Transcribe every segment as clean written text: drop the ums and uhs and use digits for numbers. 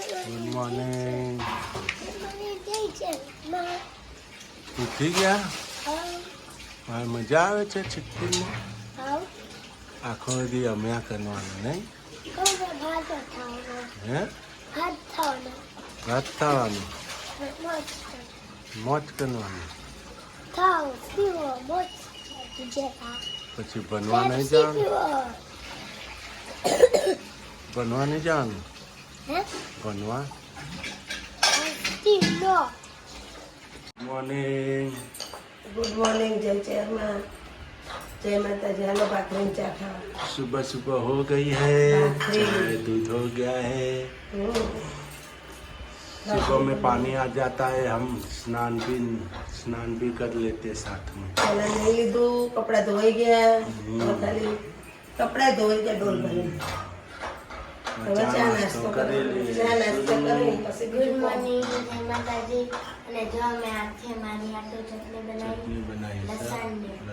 Good morning. ઉઠી ગયા? હા, મજા આવે છે ચિઠ્ઠીમાં? આખો દી અમ્યા કરવાનું નહીં? હે? ભાત ખાવાનું, મોજ કરવાનું. પછી ભણવા નહીં જવાનું? ભણવા નહીં જવાનું? ભણવા? મોર્નિંગ. ગુડ મોર્निंग जय चेयरमैन जय माता जी। हेलो भाखरी चा खाओ। सुबह सुबह हो गई है, चाय दूध हो गया है। सुबह में पानी आ जाता है, हम स्नान भी कर लेते साथ में। पहले नहीं लीधु, कपड़ा धोई गया, खाली कपड़ा धोई गया डोल भरी। चા નાસ્તો કરી લઈએ. ગુડ મોર્નિંગ જય માતાજી. અને જો અમે આજે મારી આટો ચટણી બનાવી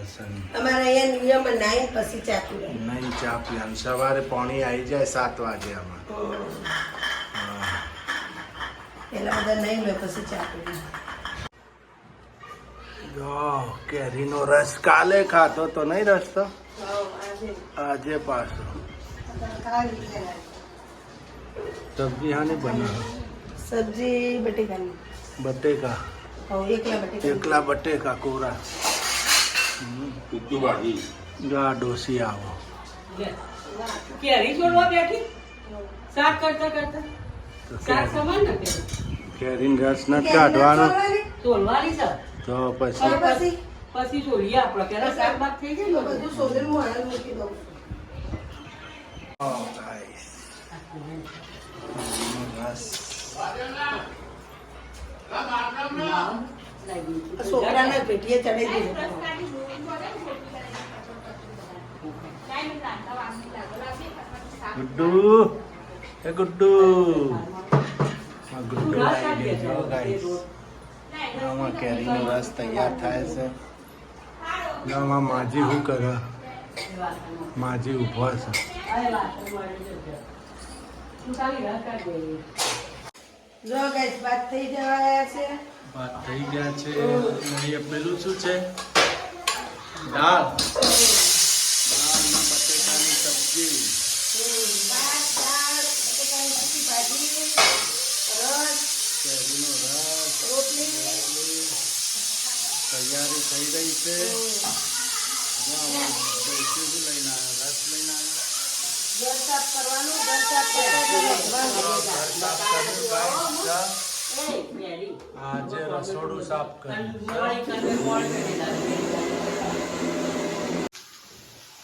લસણ. અમારે અહીંયા નિયમ 9 પછી ચા પીવે. નહીં ચા પીવાનું, સવારે પાણી આવી જાય 7 વાગે આમાં. પેલા બધા નહીં મેં પછી ચા પીવે. જો કેરીનો રસ કાલે ખાતો તો નહીં રસ તો આજે પાછો. सब्जी हाने बना सब्जी बटेकानी बटेका एकला बटेका कोरा गा डोसी आओ કેરી છોડવા બેઠી શાક કરતા કરતા શાક સમાન ને કેરીન રસ ન કાઢવાનો તોલવાની છે તો પછી પછી છોડીએ આપણે પેલા શાક બાક થઈ ગયું બધું સોલર હું હાલ મૂકી દઉં. છોકરાને પેટીએ ચડી દીધું. गुड्डू ए गुड्डू गुड्डू આવી ગયો ગાઈસ. આમાં કેરીનો રસ તૈયાર થાય છે. આમાં માજી શું કરે? માજી ઊભો છે. જો ગાઈસ વાત થઈ જવાયા છે. વાત થઈ ગયા છે. અને એ પેલું શું છે? દાળ. દાળમાં બટેકાની સબ્જી. દાળ, બટેકાની સબ્જી, ભાજી, રસ, કેરીનો રસ. રોટલી. તૈયારી થઈ રહી છે. ડોસી લઈને આવ્યા, રસ લઈને આવ્યા. ઘર સાફ કરવાનું, ઘર સાફ આજે રસોડું સાફ કર્યું.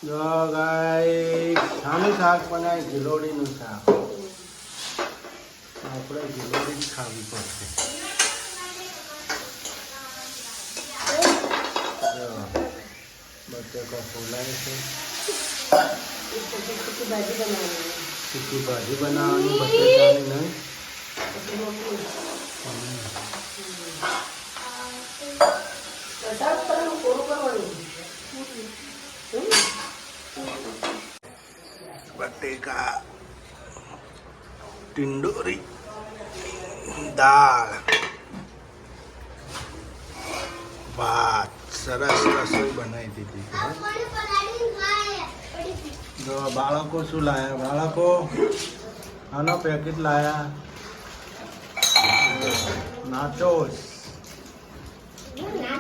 જો ગાઈસ શાનું શાક બનાય? ગિલોડીનું શાક. આપણે ગિલોડી જ ખાવી પડશે. બટેકા ફોલાય છે. સૂકી ભાજી બનાવવાની બટેકાની નહીં. સાફ કરવાનું, કોરું કરવાનું. બટેકા, ટિંડોરી, દાળ, ભાત. સરસ રસોઈ બનાવી દીધી છે. જો બાળકો શું લાયા? બાળકો આનો પેકેટ લાયા. Nachos,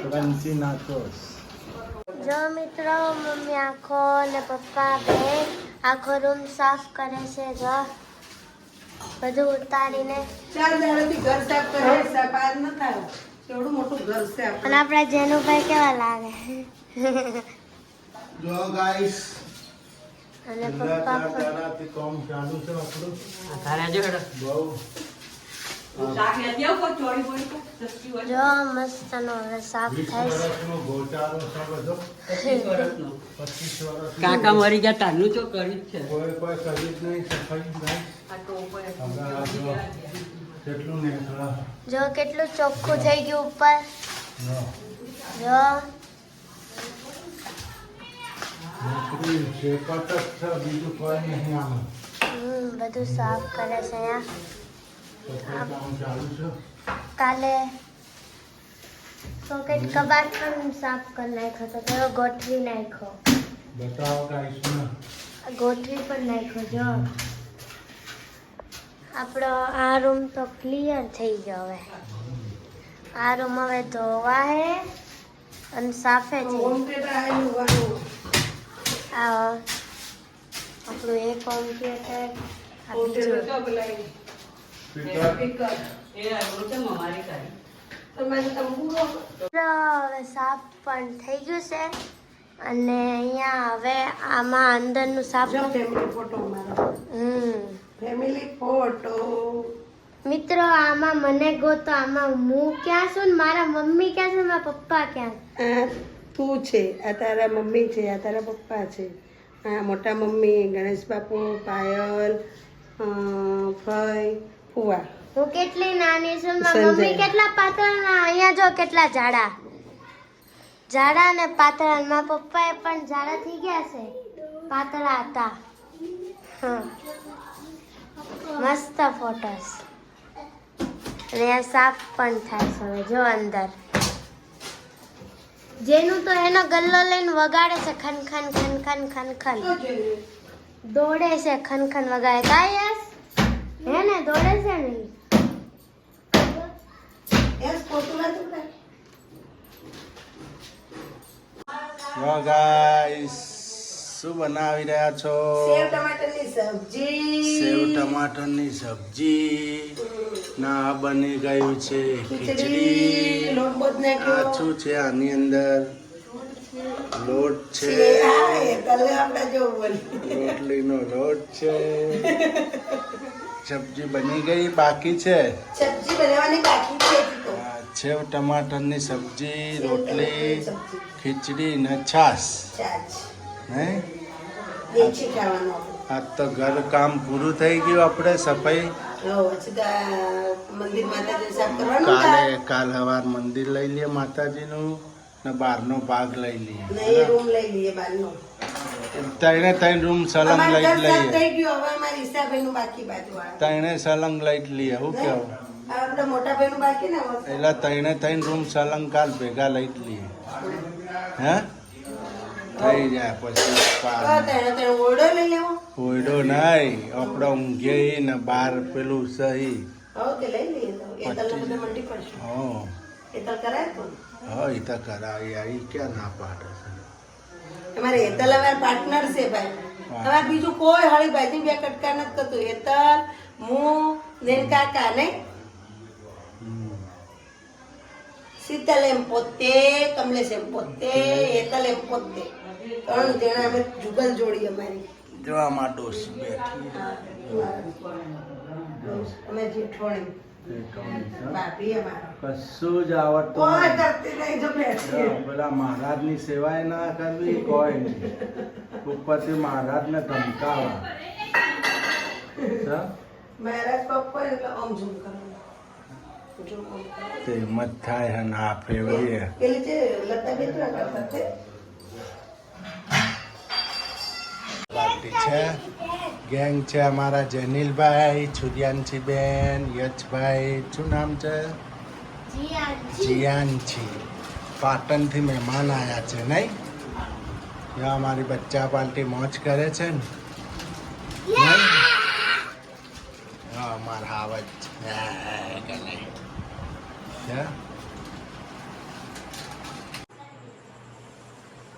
crunchy nachos. જો મિત્રો મમ્મી આખો ને પપ્પા બે આખો રૂમ સાફ કરે છે. જો બધું ઉતારીને. 4 દાડાથી ઘર સાફ કરે, બહાર ન થાય. કેવડું મોટું ઘર છે અને આપણું. આપણા જેનુભાઈ કેવા લાગે? જો ગાઈસ અને પપ્પા પણ. તારાથી કામ ચાલુ છે આપણું. બહુ શાક લેતી આવો કોઈ ચોળી બોળી સસ્તી હોય જો મસ્તનો હવે સાફ 20 થાય છે. વર્ષનો ગોચારો છે બધો. 25 વર્ષનો 25 વર્ષ કાકા મરી ગયા તારનું તો કર્યું જ છે કોઈ કરી જ નહીં, સફાઈ જ નહીં. આ તો ઉપર હવે આ જો કેટલું ને જો કેટલું ચોખ્ખું થઈ ગયું ઉપર. જો નોકરી છે પટક છે, બીજું કોઈ નહીં આમાં. બધું સાફ કરે છે અહીંયા. કામ ચાલુ છે. કાલે સોકેટ કબાટ પણ સાફ કરી નાખ્યો તો પેલો ગોઠવી નાખ્યો. બતાવો ગાઈસને. ગોઠવી પણ નાખ્યો જો. આપણો આ રૂમ તો ક્લિયર થઈ ગયો હવે. આ રૂમ હવે ધોવા હે અને સાફે છે. હોમ થિયેટર આવેલું વાળું. આ આપણું એક હોમ થિયેટર, આ હોમ થિયેટર બીજું. તો બોલાય સ્પીકર. સ્પીકર. એ રોજ અમારી કરી તમારે તંબુરો હવે સાફ પણ થઈ ગયું છે અને અહીંયા હવે આમાં અંદરનું સાફ જો ફેમિલી ફોટો મારો. Family photo. મિત્રો આમાં મને ગોતો. આમાં હું ક્યાં છું ને મારા મમ્મી ક્યાં છે, મારા પપ્પા ક્યાં છે? આ તું છે, આ તારા મમ્મી છે, આ તારા પપ્પા છે, આ મોટા મમ્મી, ગણેશ બાપુ, પાયલ, ફઈ, ફુવા. હું કેટલી નાની છું, મારા સંજય. મમ્મી કેટલા પાતળા ને અહીંયા જો કેટલા જાડા જાડા ને પાતળા. અને મારા પપ્પાએ પણ જાડા થઈ ગયા છે, પાતળા હતા. હા મસ્ત ફોટોસ. અને આ સાફ પણ થાય છે હવે જો અંદર. જેનું તો એનો ગલ્લો લઈને વગાડે છે ખન ખન ખન ખન ખન ખન. દોડે છે ખન ખન વગાડે. કાયસ હે ને દોડે છે ને. યસ ફોટો નથી ઉતારી. જો ગાઈસ શું બનાવી રહ્યા છો? સેવ ટમાટરની સબ્જી. સેવ ટમાટરની સબ્જી ના આ બની ગયું છે ખીચડી. ખીચડી. લોટ બોટ આ નાખ્યો શું છે? આની અંદર લોટ છે, હા એ તલે આપણે જેવું બની. રોટલીનો લોટ છે. સબ્જી બની ગઈ, બાકી છે સબ્જી બનાવવાની બાકી છે હજી તો. આ સેવ ટમાટરની સબ્જી, રોટલી, સબ્જી. ખીચડી ને છાશ. ચાચ. હે દેશી ખાવાનું આપણે. આ તો ઘર કામ પૂરું થઈ ગયું. આપણે સફાઈ પછી તો આ મંદિર માતાજી સાફ કરવાનું કાલ સવાર મંદિર લઈ લઈએ માતાજીનું ને બહારનો ભાગ લઈ લઈએ. ને એ રૂમ લઈ લઈએ બહારનો. ત્રણે રૂમ સલંગ અમારે લઈ ઘર સાફ લઈએ. થઈ ગયું. હવે અમારી ઈશાભાઈનું બાકી બાજુવાળા. ત્રણે સલંગ લઈ લઈએ. શું કેવું? આ આપણે મોટા ભાઈનું બાકી ને હવે. એટલે ત્રણે રૂમ સલંગ કાલ ભેગા લઈ લઈએ. હે થઈ જાય પછી પાર. તેને ઓરડો લઈ લેવો. ઓયડો નહીં, આપણે ઊંઘીએ ને બહાર પેલું સહી. હવે તે લઈ લઈએ તો. એ તલને બધે મંડી પડશે. હા એ તલ કરાય તો. હા એ તો કરાવી. આવી ક્યાં ના પાડે છે? અમારે હેતલ હવે પાર્ટનર છે ભાઈ. હવે બીજું કોઈ હળી ભાઈ બે કટકા નથી કરતું. હેતલ, હું, નેન કાકા નહીં. શીતલ એમ પોતે, કમલેશ એમ પોતે, હેતલ એમ પોતે. 3 જણા અમે જુગલ જોડી અમારી. જો આમાં ડોસ બેઠી. અમે જેઠોણી ભાભી અમારા. કશું જ આવડતું કોઈ નહીં. કરતી નહીં જો બેઠી. જો પેલા મહારાજની સેવાય ના કરવી કોઈ નહીં. ઉપરથી મહારાજને ધમકાવા. મહારાજ પપ્પા એટલે આમ ઝૂમ કરવાનું. ઝૂમ આમ કરવાનું. તે મત થાય હે ના ફેવરીએ. પેલી જે લતાબેન ના કરતા તે પાર્ટી છે, ગેંગ છે. અમારા જેનિલભાઈ, છુરિયાનછી બેન, યશભાઈ, શું નામ છે? જીયાનછી. પાટણથી મહેમાન આવ્યા છે નહીં? ત્યાં અમારી બચ્ચા પાર્ટી મોજ કરે છે ને નહીં? હા અમારા આવજ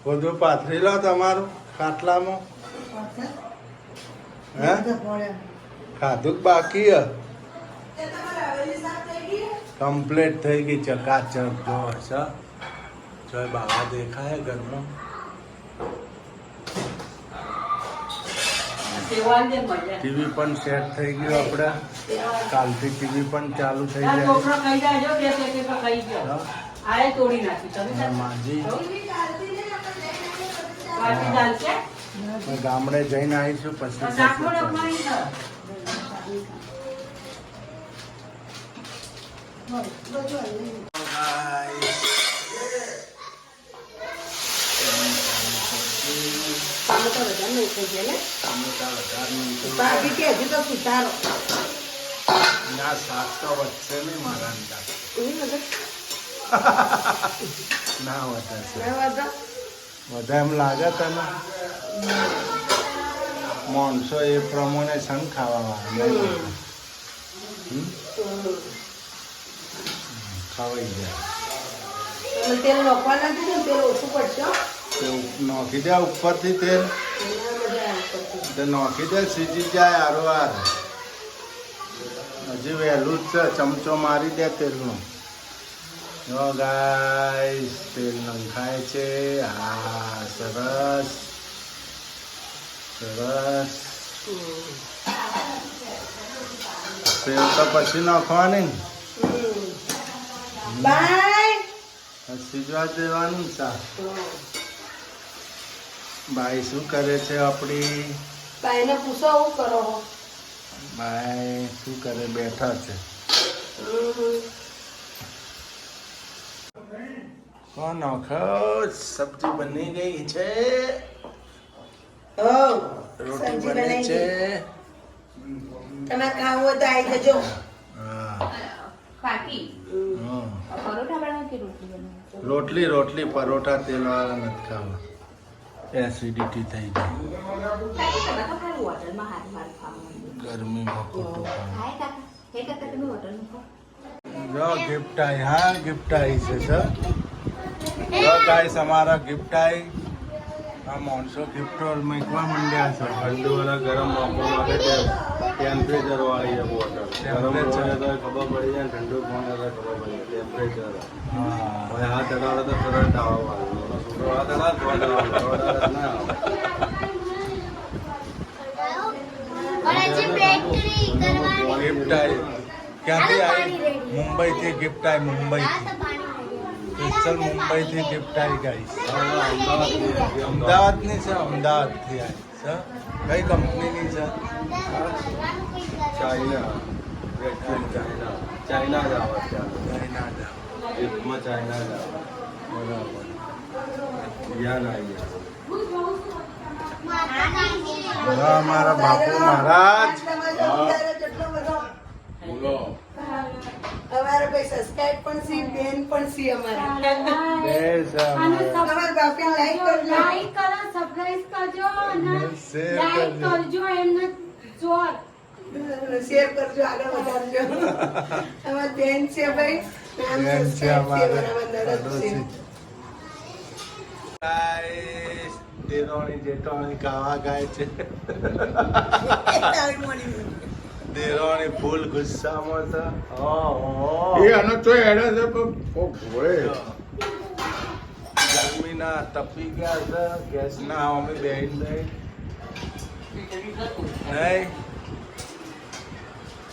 બધું પાથરી લો તમારું ખાટલામાં. હે ખાધું કે બાકી હે? કમ્પ્લીટ થઈ ગઈ ચકાચક. જો હશે જો બાબા દેખાય ઘરમાં. ટીવી પણ સેટ થઈ ગયું. આપણે કાલથી ટીવી પણ ચાલુ થઈ જાય. છોકરો ખાઈ જાય બે પેકેટ ખાઈ ગયો. હા. આ તોડી નાખી તમે અને માજી પાછી દાલ છે ગામડે જઈને આવીશું પછી શાકનો કશું રખમાઈ છે. ટામેટા વધારે નહીં થઈ ગયા ને. ટામેટા વધારે નહીં. ભાભી કે હજી તો સુધારો. ના શાક તો વધશે નહીં મારા અંદાજ. ના વધશે. બધા એમ લાગે તને માણસો એ પ્રમાણે સંગ ખાવા ખવાઈ જાય. તેલ નાખવાના છે ને તેલ ઓછું પડશે હો. નાખી દે ઉપરથી તેલ નાખી દે સીજી જાય હારવાર. હજી વહેલું જ છે ચમચો મારી દે તેલનો. જો ગાઈસ તેલ નંખાય છે. હા સરસ સરસ. તેલ તો પછી નાખવાની ને બાય સીજવા દેવાનું શાક. બાઈ શું કરે છે આપણી? બાઈને પૂછો હું કરો. બાઈ શું કરે? બેઠા છે. કોણ આખો સબ્જી બની ગઈ છે. રોટી બની છે. તમે ખાવું હોય તો આવી જજો. હા બાકી હા. પરોઠા બનાવો કે રોટલી બનાવો? રોટલી રોટલી પરોઠા તેલવાળા નથી ખાવા. એસિડિટી થઈ જાય. કાકી તમે તો ખાલી હોટલમાં હાથ માર ખાવાનું. ગરમીમાં ખોટું ખાવું. હાય કાકા, હે કાકા તમે હોટલમાં ખાઓ. જો ગિફ્ટ આવી. હા ગિફ્ટ આવી છે સર. જો ગાઈસ અમારા ગિફ્ટ આવી. આ માણસો ગિફ્ટ મૂકવા માંડ્યા છે. ઠંડુ અને ગરમ આપવા માટે ટેમ્પરેચર વાળી છે બોટલ. ગરમ ખબર પડી જાય, ઠંડુ ખબર પડી જાય ટેમ્પરેચર. હા હવે હાથ અડાડે તો કરંટ આવવાનું. છોકરો હાથ અડાડે ના ગિફ્ટ આવી. ક્યાંથી આવી? મુંબઈથી ગિફ્ટ આવી. મુંબઈથી સ્પેશિયલ મુંબઈથી ગિફ્ટ આવી ગાઈસ. અમદાવાદની છે. અમદાવાદથી આવી છે. કઈ કંપનીની છે? ચાઇના. ચાઇના જ આવે. ચાઇના જ આવે. એકમાં ચાઇના જ આવે. બરાબર. યાદ આવી ગયા. અમારા બાપુ મહારાજ. બોલો. અમારા ભાઈ સબસ્ક્રાઇબ પણ સી બેન પણ સી અમારા. બેસ અમારા બાપે લાઈક કરજો. લાઈક કરો, સબસ્ક્રાઇબ કરજો અને શેર લાઈક કરજો એમને જોર. શેર કરજો, આગળ વધારજો. અમારી બેન છે ભાઈ. નામ બેન છે સબસ્ક્રાઇબ છે, અમારે. બરાબર નરદ છે. ગાઈસ દેરોણી જેઠાણી ખાવા ગાય છે. દેરોણી ફૂલ ગુસ્સામાં છે. એ આનો ચોય હેડે છે પણ કોક ભોળે. ગરમીના તપી ગયા છે. ગેસના અમે બેહીન નહીં.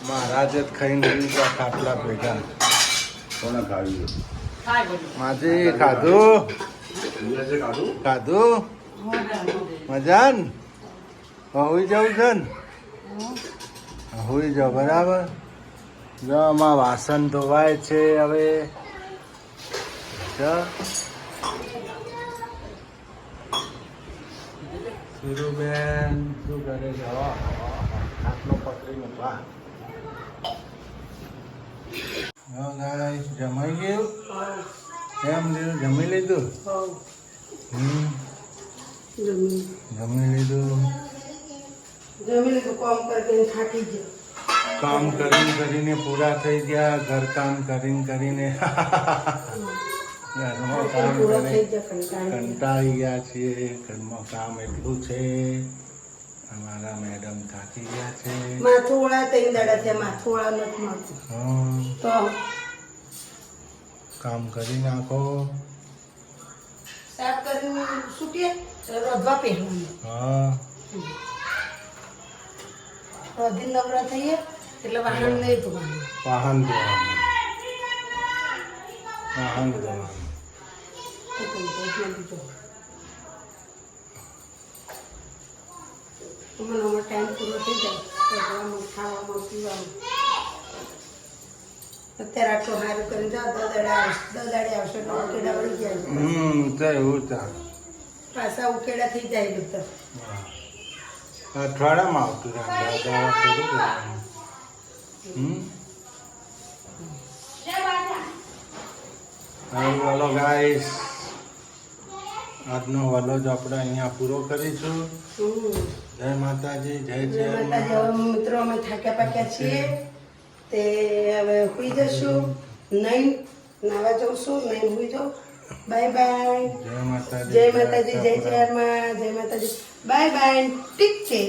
મહારાજ જ ખાઈને ગયા ખાટલા ભેગા. કોને ખાવી ખાય બધું. માજી ખાધું ખાધું ખાધું મજાન. હોઈ જવું છે ને? હોઈ જાવ બરાબર. જો આમાં વાસણ ધોવાય છે હવે. સુરુબેન શું કરે છે? ખાટલો પકડી મૂકવા. જમાઈ ગયું? કેમ લીધું? જમી લીધું? જમી લીધું. જમી લીધું, કામ કરીને થાકી ગયો. કામ કરીને પૂરા થઈ ગયા. ઘરકામ કરીને ઘરમાં કામ પૂરો થઈ કરી ગયો, કંટાળી કંટાળી ગયા છીએ. ઘરમાં કામ એટલું છે. અમારા મેડમ થાકી ગયા છે. માથું વળા ત્રણ દાડા થયા, માથું વળા નથી મળતું. હા તો કામ કરી નાખો. સાફ કરીને સૂકીએ રોધવા પહેરવાનું. હા રોધી નવરા થઈએ એટલે વાહન નહીં ધોવાનું. વાહન ધોવાનું. વાહન ધોવાનું. મને ટાઈમ પૂરો થઈ જાય કરવાનું, ખાવામાં, પીવાનું. અત્યારે આટલું સારું કરીને જાઓ, 10 દાડે આવશે એટલે ઉકેડા વળી જાય. તો એવું ચાલે. પાછા ઉકેડા થઈ જાય બધા. અઠવાડિયામાં આવતું રહે. થોડું કરવાનું. હાલો ગાઈસ, આજનો વલોજ આપણે અહીંયા પૂરો કરીશું. જય માતાજી, જય જય જય માતાજી. હવે મિત્રો અમે થાક્યા પાક્યા છીએ તે હવે સુઈ જશું. નહીં નાવા જઉં નહીં સુઈ જાઉં. Bye bye. જય માતાજી, જય માતાજી, જય જય માં, જય માતાજી. Bye bye. ઠીક છે.